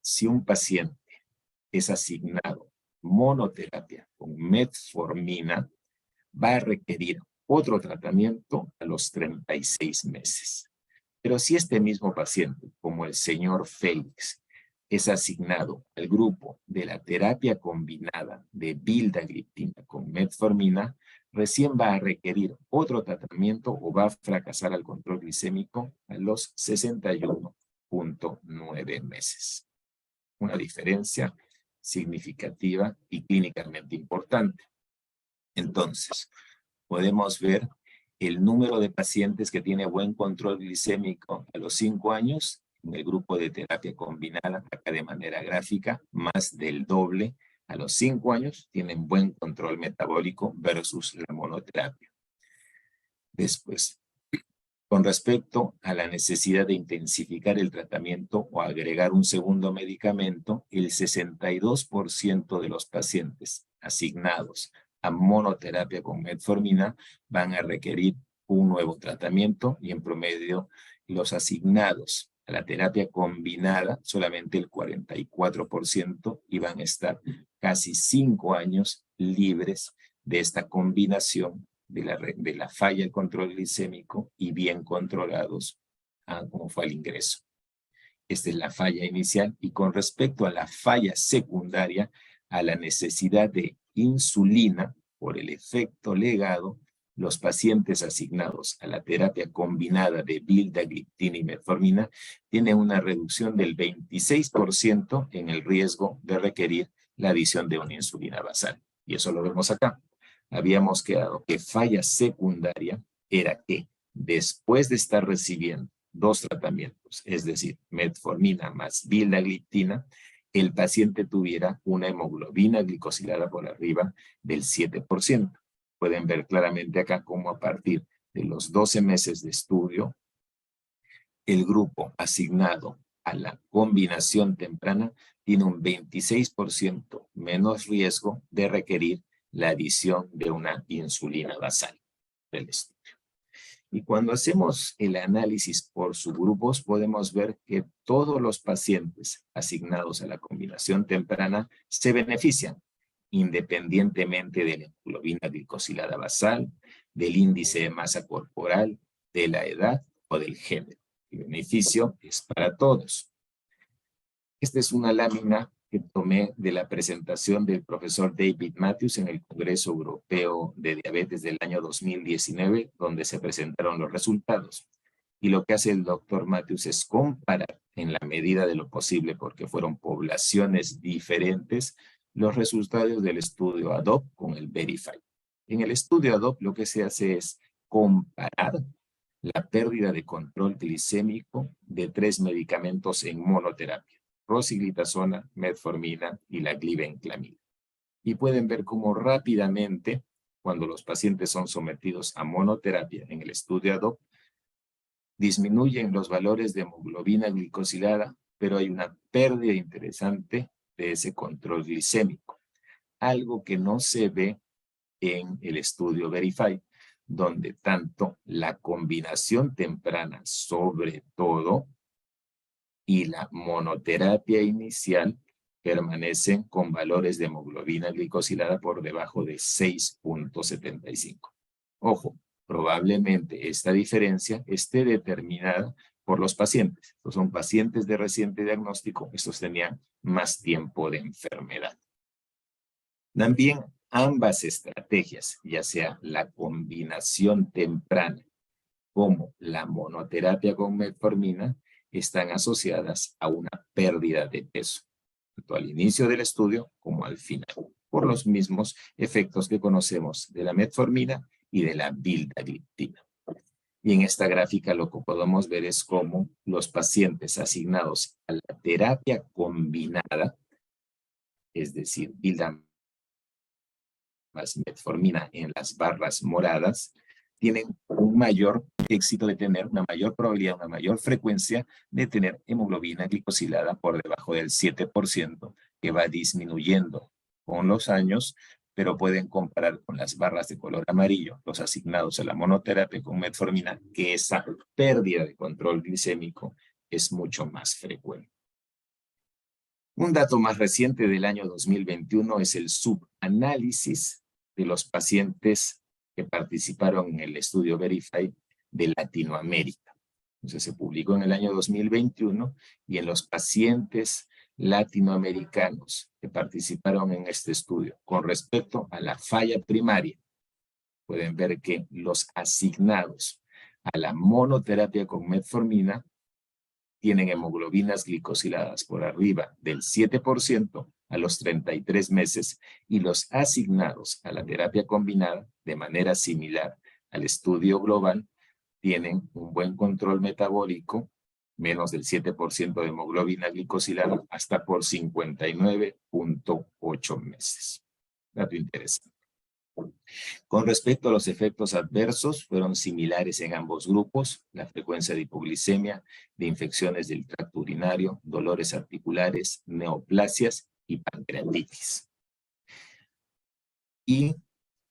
si un paciente es asignado monoterapia con metformina, va a requerir otro tratamiento a los 36 meses. Pero si este mismo paciente, como el señor Félix, es asignado al grupo de la terapia combinada de vildagliptina con metformina, recién va a requerir otro tratamiento o va a fracasar al control glicémico a los 61.9 meses. Una diferencia significativa y clínicamente importante. Entonces, podemos ver el número de pacientes que tiene buen control glicémico a los 5 años, en el grupo de terapia combinada, acá de manera gráfica, más del doble a los 5 años, tienen buen control metabólico versus la monoterapia. Después, con respecto a la necesidad de intensificar el tratamiento o agregar un segundo medicamento, el 62% de los pacientes asignados a monoterapia con metformina van a requerir un nuevo tratamiento y en promedio los asignados a la terapia combinada solamente el 44% y van a estar casi 5 años libres de esta combinación de la falla del control glicémico y bien controlados como fue el ingreso. Esta es la falla inicial y con respecto a la falla secundaria, a la necesidad de insulina por el efecto legado, los pacientes asignados a la terapia combinada de vildagliptina y metformina tienen una reducción del 26% en el riesgo de requerir la adición de una insulina basal. Y eso lo vemos acá. Habíamos quedado que falla secundaria era que después de estar recibiendo 2 tratamientos, es decir, metformina más vildagliptina, el paciente tuviera una hemoglobina glicosilada por arriba del 7%. Pueden ver claramente acá cómo a partir de los 12 meses de estudio, el grupo asignado a la combinación temprana tiene un 26% menos riesgo de requerir la adición de una insulina basal del estudio. Y cuando hacemos el análisis por subgrupos, podemos ver que todos los pacientes asignados a la combinación temprana se benefician, independientemente de la hemoglobina glicosilada basal, del índice de masa corporal, de la edad o del género. El beneficio es para todos. Esta es una lámina que tomé de la presentación del profesor David Matthews en el Congreso Europeo de Diabetes del año 2019, donde se presentaron los resultados. Y lo que hace el doctor Matthews es comparar, en la medida de lo posible, porque fueron poblaciones diferentes, los resultados del estudio ADOPT con el VERIFY. En el estudio ADOPT lo que se hace es comparar la pérdida de control glicémico de 3 medicamentos en monoterapia: rosiglitazona, metformina y la glibenclamida. Y pueden ver cómo rápidamente, cuando los pacientes son sometidos a monoterapia en el estudio ADOPT, disminuyen los valores de hemoglobina glicosilada, pero hay una pérdida interesante de ese control glicémico, algo que no se ve en el estudio Verify, donde tanto la combinación temprana, sobre todo, y la monoterapia inicial permanecen con valores de hemoglobina glicosilada por debajo de 6.75. Ojo, probablemente esta diferencia esté determinada por los pacientes. Estos son pacientes de reciente diagnóstico, estos tenían más tiempo de enfermedad. También ambas estrategias, ya sea la combinación temprana como la monoterapia con metformina, están asociadas a una pérdida de peso, tanto al inicio del estudio como al final, por los mismos efectos que conocemos de la metformina y de la vildagliptina. Y en esta gráfica lo que podemos ver es cómo los pacientes asignados a la terapia combinada, es decir, vilda más metformina en las barras moradas, tienen un mayor éxito de tener una mayor probabilidad, una mayor frecuencia de tener hemoglobina glicosilada por debajo del 7%, que va disminuyendo con los años, pero pueden comparar con las barras de color amarillo, los asignados a la monoterapia con metformina, que esa pérdida de control glicémico es mucho más frecuente. Un dato más reciente del año 2021 es el subanálisis de los pacientes que participaron en el estudio Verify de Latinoamérica. Entonces se publicó en el año 2021 y en los pacientes latinoamericanos que participaron en este estudio con respecto a la falla primaria, pueden ver que los asignados a la monoterapia con metformina tienen hemoglobinas glicosiladas por arriba del 7% a los 33 meses y los asignados a la terapia combinada de manera similar al estudio global tienen un buen control metabólico, menos del 7% de hemoglobina glicosilada hasta por 59.8 meses. Dato interesante. Con respecto a los efectos adversos, fueron similares en ambos grupos, la frecuencia de hipoglicemia, de infecciones del tracto urinario, dolores articulares, neoplasias y pancreatitis. Y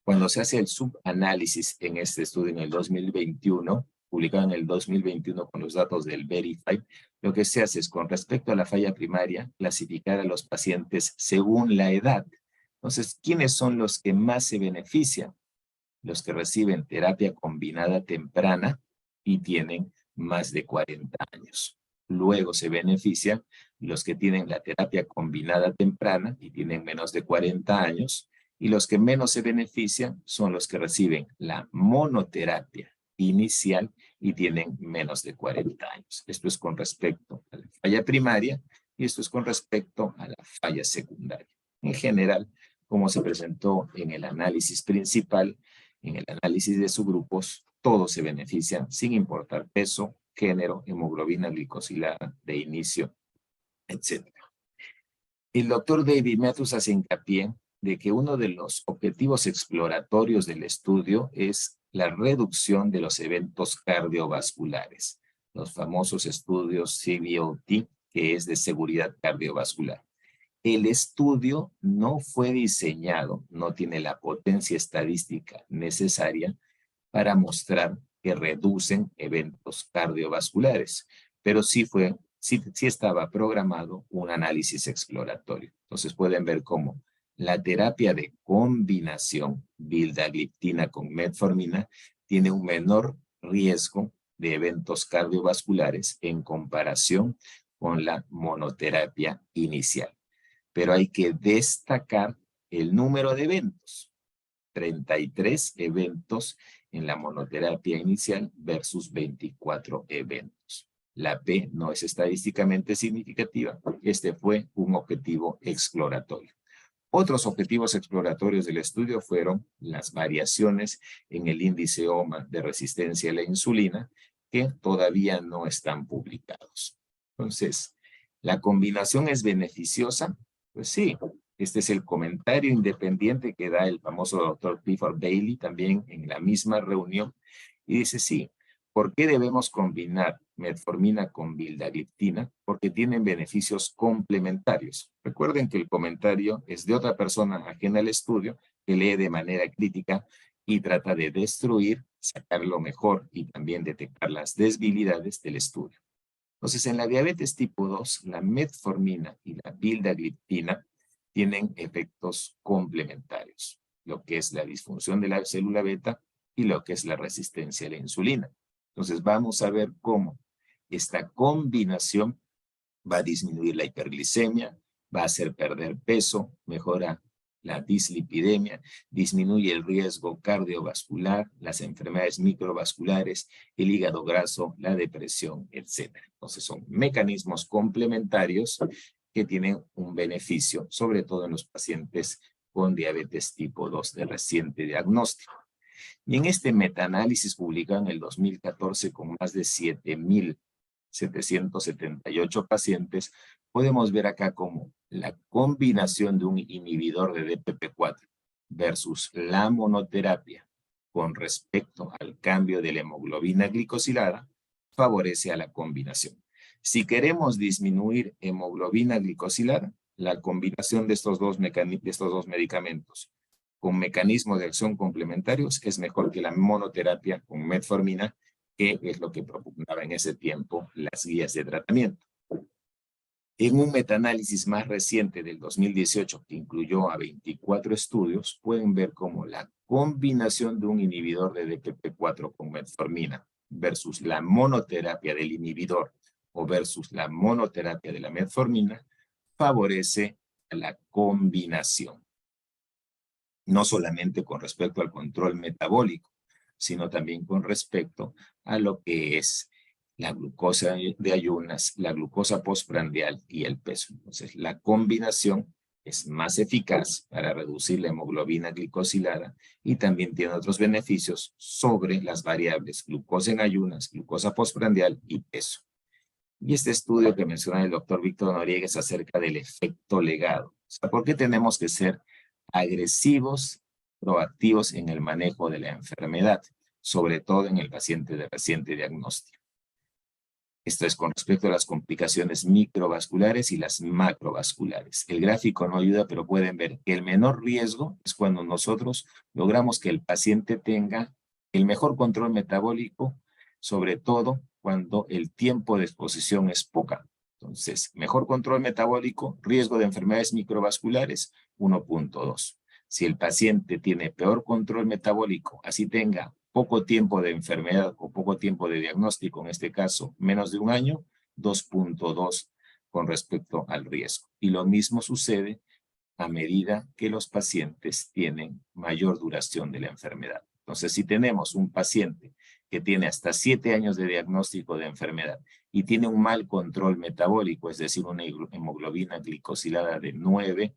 cuando se hace el subanálisis en este estudio en el 2021, publicado en el 2021 con los datos del Verify, lo que se hace es, con respecto a la falla primaria, clasificar a los pacientes según la edad. Entonces, ¿quiénes son los que más se benefician? Los que reciben terapia combinada temprana y tienen más de 40 años. Luego se benefician los que tienen la terapia combinada temprana y tienen menos de 40 años, y los que menos se benefician son los que reciben la monoterapia inicial y tienen menos de 40 años. Esto es con respecto a la falla primaria y esto es con respecto a la falla secundaria. En general, como se presentó en el análisis principal, en el análisis de subgrupos, todos se benefician sin importar peso, género, hemoglobina glicosilada de inicio, etc. El doctor David Mathews hace hincapié de que uno de los objetivos exploratorios del estudio es la reducción de los eventos cardiovasculares, los famosos estudios CVOT, que es de seguridad cardiovascular. El estudio no fue diseñado, no tiene la potencia estadística necesaria para mostrar que reducen eventos cardiovasculares, pero sí estaba programado un análisis exploratorio. Entonces pueden ver cómo la terapia de combinación vildagliptina con metformina tiene un menor riesgo de eventos cardiovasculares en comparación con la monoterapia inicial. Pero hay que destacar el número de eventos. 33 eventos en la monoterapia inicial versus 24 eventos. La P no es estadísticamente significativa. Este fue un objetivo exploratorio. Otros objetivos exploratorios del estudio fueron las variaciones en el índice OMA de resistencia a la insulina, que todavía no están publicados. Entonces, ¿la combinación es beneficiosa? Pues sí, este es el comentario independiente que da el famoso doctor Clifford Bailey también en la misma reunión. Y dice, sí, ¿por qué debemos combinar metformina con vildagliptina porque tienen beneficios complementarios. Recuerden que el comentario es de otra persona ajena al estudio que lee de manera crítica y trata de destruir, sacar lo mejor y también detectar las debilidades del estudio. Entonces, en la diabetes tipo 2, la metformina y la vildagliptina tienen efectos complementarios, lo que es la disfunción de la célula beta y lo que es la resistencia a la insulina. Entonces, vamos a ver cómo esta combinación va a disminuir la hiperglicemia, va a hacer perder peso, mejora la dislipidemia, disminuye el riesgo cardiovascular, las enfermedades microvasculares, el hígado graso, la depresión, etc. Entonces son mecanismos complementarios que tienen un beneficio, sobre todo en los pacientes con diabetes tipo 2 de reciente diagnóstico. Y en este metaanálisis publicado en el 2014 con más de 7.778 pacientes, podemos ver acá como la combinación de un inhibidor de DPP4 versus la monoterapia con respecto al cambio de la hemoglobina glicosilada favorece a la combinación. Si queremos disminuir hemoglobina glicosilada, la combinación de estos dos medicamentos con mecanismos de acción complementarios es mejor que la monoterapia con metformina, que es lo que propugnaba en ese tiempo las guías de tratamiento. En un metaanálisis más reciente del 2018, que incluyó a 24 estudios, pueden ver cómo la combinación de un inhibidor de DPP4 con metformina versus la monoterapia del inhibidor o versus la monoterapia de la metformina favorece a la combinación. No solamente con respecto al control metabólico, sino también con respecto a lo que es la glucosa de ayunas, la glucosa postprandial y el peso. Entonces, la combinación es más eficaz para reducir la hemoglobina glicosilada y también tiene otros beneficios sobre las variables glucosa en ayunas, glucosa postprandial y peso. Y este estudio que menciona el doctor Víctor Noriega es acerca del efecto legado. O sea, ¿por qué tenemos que ser agresivos, proactivos en el manejo de la enfermedad, sobre todo en el paciente de reciente diagnóstico? Esto es con respecto a las complicaciones microvasculares y las macrovasculares. El gráfico no ayuda, pero pueden ver que el menor riesgo es cuando nosotros logramos que el paciente tenga el mejor control metabólico, sobre todo cuando el tiempo de exposición es poca. Entonces, mejor control metabólico, riesgo de enfermedades microvasculares, 1.2. Si el paciente tiene peor control metabólico, así tenga poco tiempo de enfermedad o poco tiempo de diagnóstico, en este caso menos de un año, 2.2 con respecto al riesgo. Y lo mismo sucede a medida que los pacientes tienen mayor duración de la enfermedad. Entonces, si tenemos un paciente que tiene hasta 7 años de diagnóstico de enfermedad y tiene un mal control metabólico, es decir, una hemoglobina glicosilada de 9,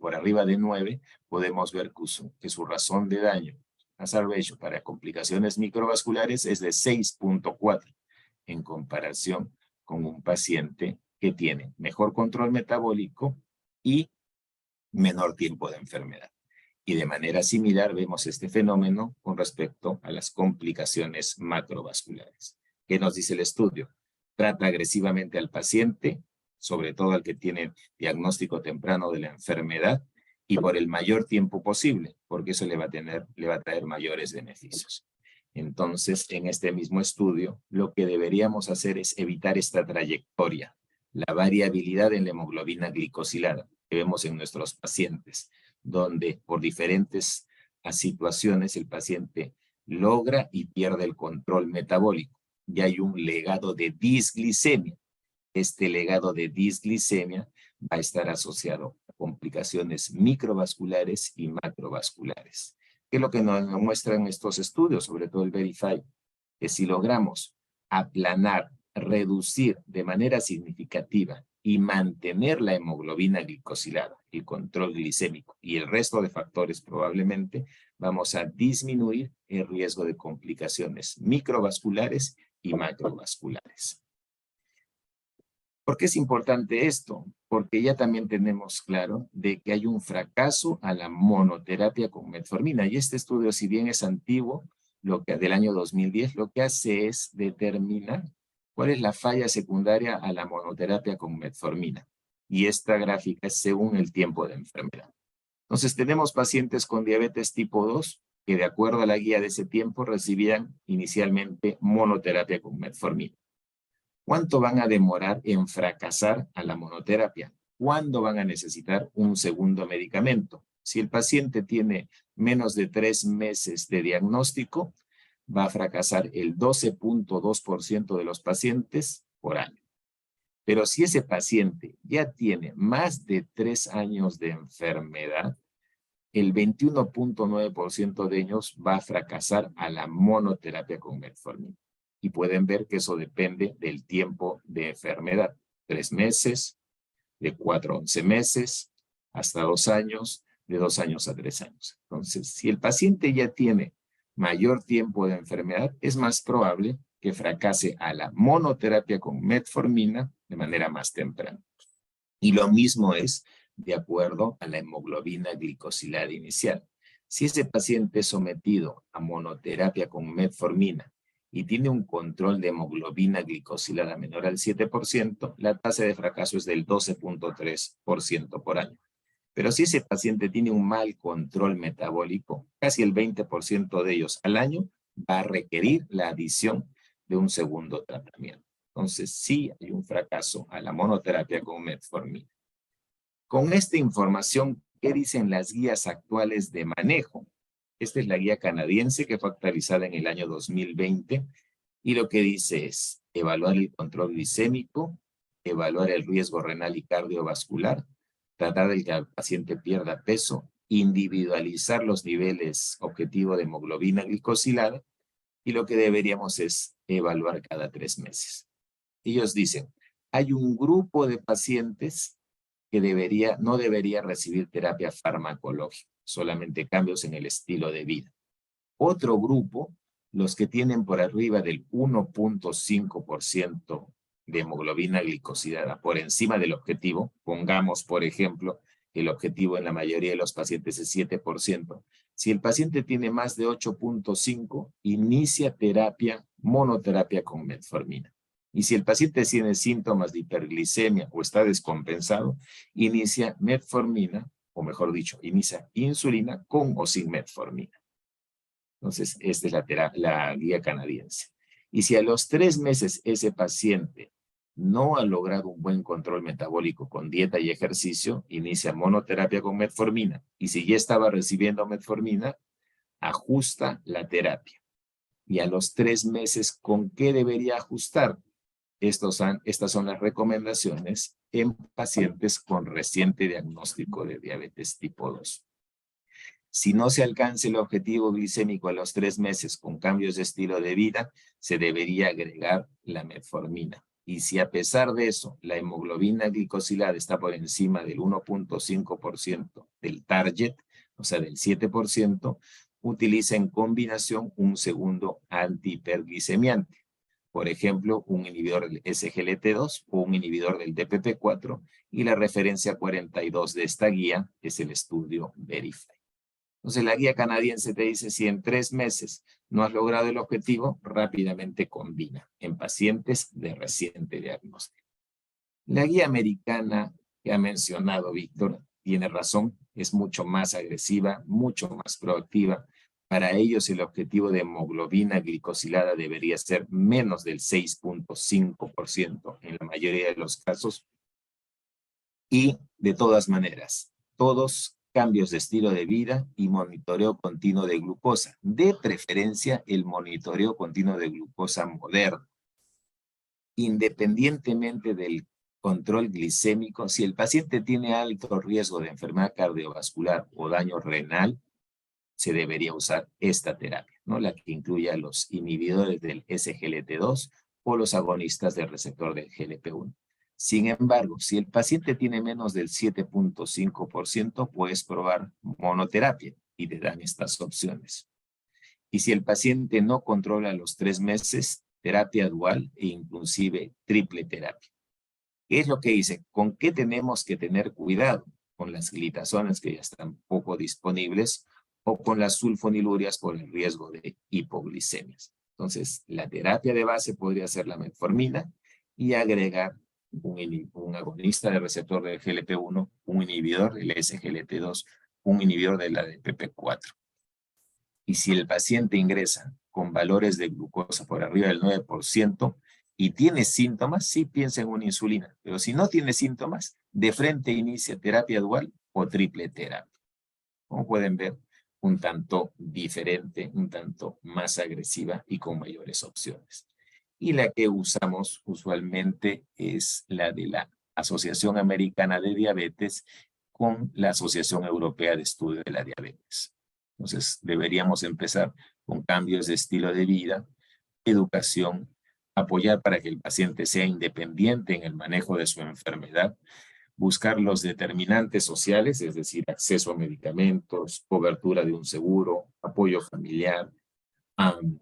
por arriba de 9, podemos ver que su razón de daño hazard ratio para complicaciones microvasculares es de 6.4 en comparación con un paciente que tiene mejor control metabólico y menor tiempo de enfermedad. Y de manera similar vemos este fenómeno con respecto a las complicaciones macrovasculares. ¿Qué nos dice el estudio? Trata agresivamente al paciente, sobre todo al que tiene diagnóstico temprano de la enfermedad, y por el mayor tiempo posible, porque eso le va a traer mayores beneficios. Entonces, en este mismo estudio, lo que deberíamos hacer es evitar esta trayectoria, la variabilidad en la hemoglobina glicosilada que vemos en nuestros pacientes, donde por diferentes situaciones el paciente logra y pierde el control metabólico. Y hay un legado de disglicemia. Este legado de disglicemia va a estar asociado a complicaciones microvasculares y macrovasculares. ¿Qué es lo que nos muestran estos estudios, sobre todo el Verify? Que si logramos aplanar, reducir de manera significativa y mantener la hemoglobina glicosilada, el control glicémico y el resto de factores probablemente, vamos a disminuir el riesgo de complicaciones microvasculares y macrovasculares. ¿Por qué es importante esto? Porque ya también tenemos claro de que hay un fracaso a la monoterapia con metformina. Y este estudio, si bien es antiguo, del año 2010, lo que hace es determinar cuál es la falla secundaria a la monoterapia con metformina. Y esta gráfica es según el tiempo de enfermedad. Entonces tenemos pacientes con diabetes tipo 2 que de acuerdo a la guía de ese tiempo recibían inicialmente monoterapia con metformina. ¿Cuánto van a demorar en fracasar a la monoterapia? ¿Cuándo van a necesitar un segundo medicamento? Si el paciente tiene menos de 3 meses de diagnóstico, va a fracasar el 12.2% de los pacientes por año. Pero si ese paciente ya tiene más de 3 años de enfermedad, el 21.9% de ellos va a fracasar a la monoterapia con metformina. Y pueden ver que eso depende del tiempo de enfermedad. 3 meses, de 4 a 11 meses, hasta 2 años, de 2 años a 3 años. Entonces, si el paciente ya tiene mayor tiempo de enfermedad, es más probable que fracase a la monoterapia con metformina de manera más temprana. Y lo mismo es de acuerdo a la hemoglobina glicosilada inicial. Si ese paciente es sometido a monoterapia con metformina y tiene un control de hemoglobina glicosilada menor al 7%, la tasa de fracaso es del 12.3% por año. Pero si ese paciente tiene un mal control metabólico, casi el 20% de ellos al año va a requerir la adición de un segundo tratamiento. Entonces, sí hay un fracaso a la monoterapia con metformina. Con esta información, ¿qué dicen las guías actuales de manejo? Esta es la guía canadiense que fue actualizada en el año 2020 y lo que dice es evaluar el control glicémico, evaluar el riesgo renal y cardiovascular, tratar de que el paciente pierda peso, individualizar los niveles objetivo de hemoglobina glicosilada y lo que deberíamos es evaluar cada 3 meses. Ellos dicen, hay un grupo de pacientes que no debería recibir terapia farmacológica, solamente cambios en el estilo de vida. Otro grupo, los que tienen por arriba del 1.5% de hemoglobina glicosilada por encima del objetivo, pongamos por ejemplo, el objetivo en la mayoría de los pacientes es 7%. Si el paciente tiene más de 8.5, inicia monoterapia con metformina. Y si el paciente tiene síntomas de hiperglicemia o está descompensado, inicia metformina, o mejor dicho, inicia insulina con o sin metformina. Entonces, esta es la guía canadiense. Y si a los 3 meses ese paciente no ha logrado un buen control metabólico con dieta y ejercicio, inicia monoterapia con metformina. Y si ya estaba recibiendo metformina, ajusta la terapia. Y a los 3 meses, ¿con qué debería ajustar? Estas son las recomendaciones en pacientes con reciente diagnóstico de diabetes tipo 2. Si no se alcanza el objetivo glicémico a los 3 meses con cambios de estilo de vida, se debería agregar la metformina. Y si a pesar de eso, la hemoglobina glicosilada está por encima del 1.5% del target, o sea, del 7%, utiliza en combinación un segundo antihiperglicemiante. Por ejemplo, un inhibidor del SGLT2 o un inhibidor del DPP4, y la referencia 42 de esta guía es el estudio Verify. Entonces, la guía canadiense te dice, si en 3 meses no has logrado el objetivo, rápidamente combina en pacientes de reciente diagnóstico. La guía americana que ha mencionado Víctor tiene razón, es mucho más agresiva, mucho más proactiva. Para ellos el objetivo de hemoglobina glicosilada debería ser menos del 6.5% en la mayoría de los casos. Y de todas maneras, todos cambios de estilo de vida y monitoreo continuo de glucosa. De preferencia, el monitoreo continuo de glucosa moderno. Independientemente del control glicémico, si el paciente tiene alto riesgo de enfermedad cardiovascular o daño renal, se debería usar esta terapia, ¿no? La que incluye a los inhibidores del SGLT2 o los agonistas del receptor del GLP-1. Sin embargo, si el paciente tiene menos del 7.5%, puedes probar monoterapia y te dan estas opciones. Y si el paciente no controla los 3 meses, terapia dual e inclusive triple terapia. ¿Qué es lo que dice? ¿Con qué tenemos que tener cuidado? Con las glitazones que ya están poco disponibles o con las sulfonilurias por el riesgo de hipoglicemias. Entonces, la terapia de base podría ser la metformina y agregar un agonista del receptor del GLP-1, un inhibidor del SGLT2, un inhibidor de la DPP-4. Y si el paciente ingresa con valores de glucosa por arriba del 9% y tiene síntomas, sí piensa en una insulina. Pero si no tiene síntomas, de frente inicia terapia dual o triple terapia. Como pueden ver, un tanto diferente, un tanto más agresiva y con mayores opciones. Y la que usamos usualmente es la de la Asociación Americana de Diabetes con la Asociación Europea de Estudio de la Diabetes. Entonces, deberíamos empezar con cambios de estilo de vida, educación, apoyar para que el paciente sea independiente en el manejo de su enfermedad, buscar los determinantes sociales, es decir, acceso a medicamentos, cobertura de un seguro, apoyo familiar,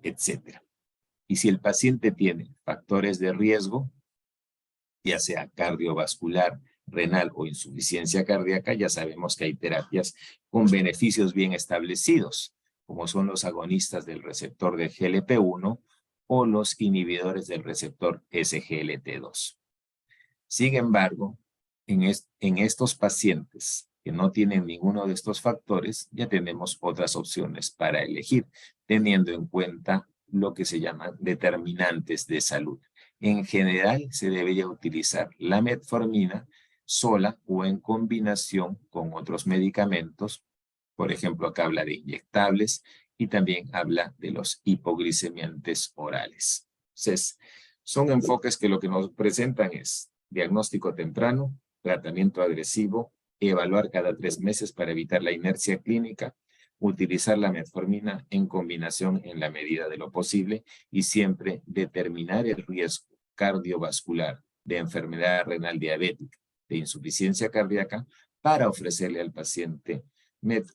etc. Y si el paciente tiene factores de riesgo, ya sea cardiovascular, renal o insuficiencia cardíaca, ya sabemos que hay terapias con beneficios bien establecidos, como son los agonistas del receptor de GLP-1 o los inhibidores del receptor SGLT2. Sin embargo, en estos pacientes que no tienen ninguno de estos factores, ya tenemos otras opciones para elegir, teniendo en cuenta lo que se llaman determinantes de salud. En general, se debería utilizar la metformina sola o en combinación con otros medicamentos. Por ejemplo, acá habla de inyectables y también habla de los hipoglicemiantes orales. Entonces, son enfoques que lo que nos presentan es diagnóstico temprano, tratamiento agresivo, evaluar cada 3 meses para evitar la inercia clínica, utilizar la metformina en combinación en la medida de lo posible y siempre determinar el riesgo cardiovascular de enfermedad renal diabética, de insuficiencia cardíaca, para ofrecerle al paciente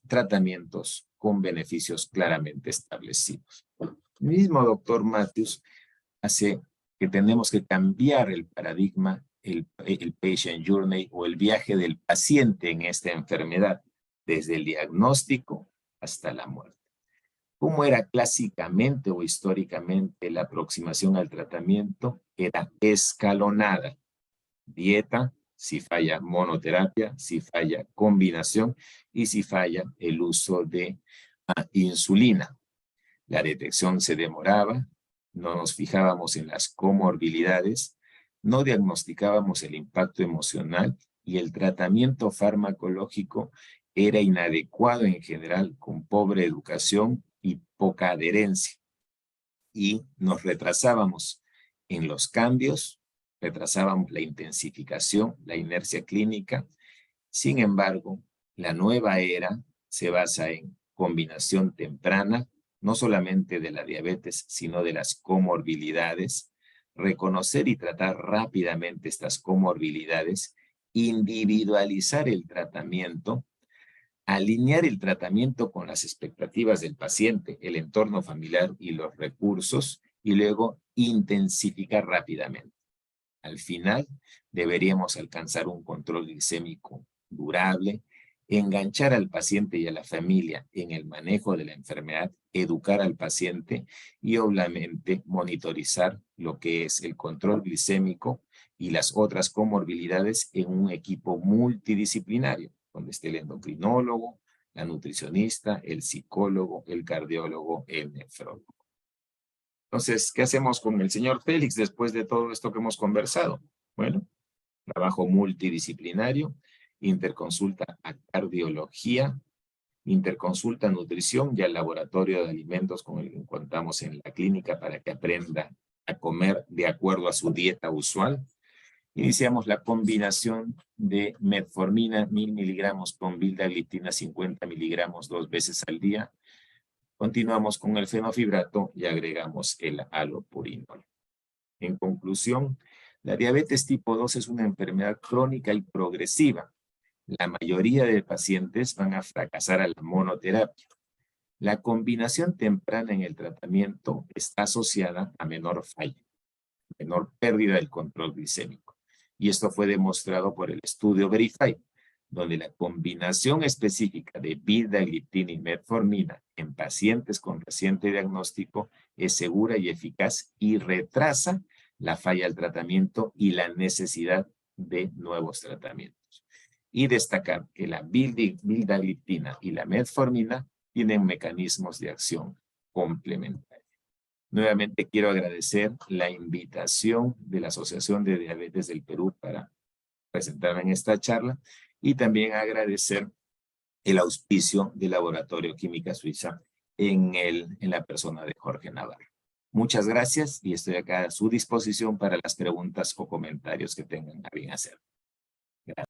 tratamientos con beneficios claramente establecidos. El mismo doctor Matthews hace que tenemos que cambiar el paradigma, el patient journey o el viaje del paciente en esta enfermedad, desde el diagnóstico hasta la muerte. ¿Cómo era clásicamente o históricamente la aproximación al tratamiento? Era escalonada. Dieta, si falla monoterapia, si falla combinación y si falla el uso de insulina. La detección se demoraba, no nos fijábamos en las comorbilidades, no diagnosticábamos el impacto emocional y el tratamiento farmacológico era inadecuado en general, con pobre educación y poca adherencia. Y nos retrasábamos en los cambios, retrasábamos la intensificación, la inercia clínica. Sin embargo, la nueva era se basa en combinación temprana, no solamente de la diabetes, sino de las comorbilidades, reconocer y tratar rápidamente estas comorbilidades, individualizar el tratamiento, alinear el tratamiento con las expectativas del paciente, el entorno familiar y los recursos, y luego intensificar rápidamente. Al final, deberíamos alcanzar un control glicémico durable, enganchar al paciente y a la familia en el manejo de la enfermedad, educar al paciente y obviamente monitorizar lo que es el control glicémico y las otras comorbilidades en un equipo multidisciplinario, donde esté el endocrinólogo, la nutricionista, el psicólogo, el cardiólogo, el nefrólogo. Entonces, ¿qué hacemos con el señor Félix después de todo esto que hemos conversado? Bueno, trabajo multidisciplinario, interconsulta a cardiología, interconsulta a nutrición y al laboratorio de alimentos con el que contamos en la clínica para que aprenda a comer de acuerdo a su dieta usual. Iniciamos la combinación de metformina 1000 miligramos con vildagliptina 50 miligramos 2 veces al día. Continuamos con el fenofibrato y agregamos el alopurinol. En conclusión, la diabetes tipo 2 es una enfermedad crónica y progresiva. La mayoría de pacientes van a fracasar a la monoterapia. La combinación temprana en el tratamiento está asociada a menor falla, menor pérdida del control glicémico. Y esto fue demostrado por el estudio Verify, donde la combinación específica de vildagliptina y metformina en pacientes con reciente diagnóstico es segura y eficaz y retrasa la falla del tratamiento y la necesidad de nuevos tratamientos. Y destacar que la vildagliptina y la metformina tienen mecanismos de acción complementarios. Nuevamente quiero agradecer la invitación de la Asociación de Diabetes del Perú para presentarme en esta charla y también agradecer el auspicio del Laboratorio Química Suiza en la persona de Jorge Navarro. Muchas gracias y estoy acá a su disposición para las preguntas o comentarios que tengan a bien hacer.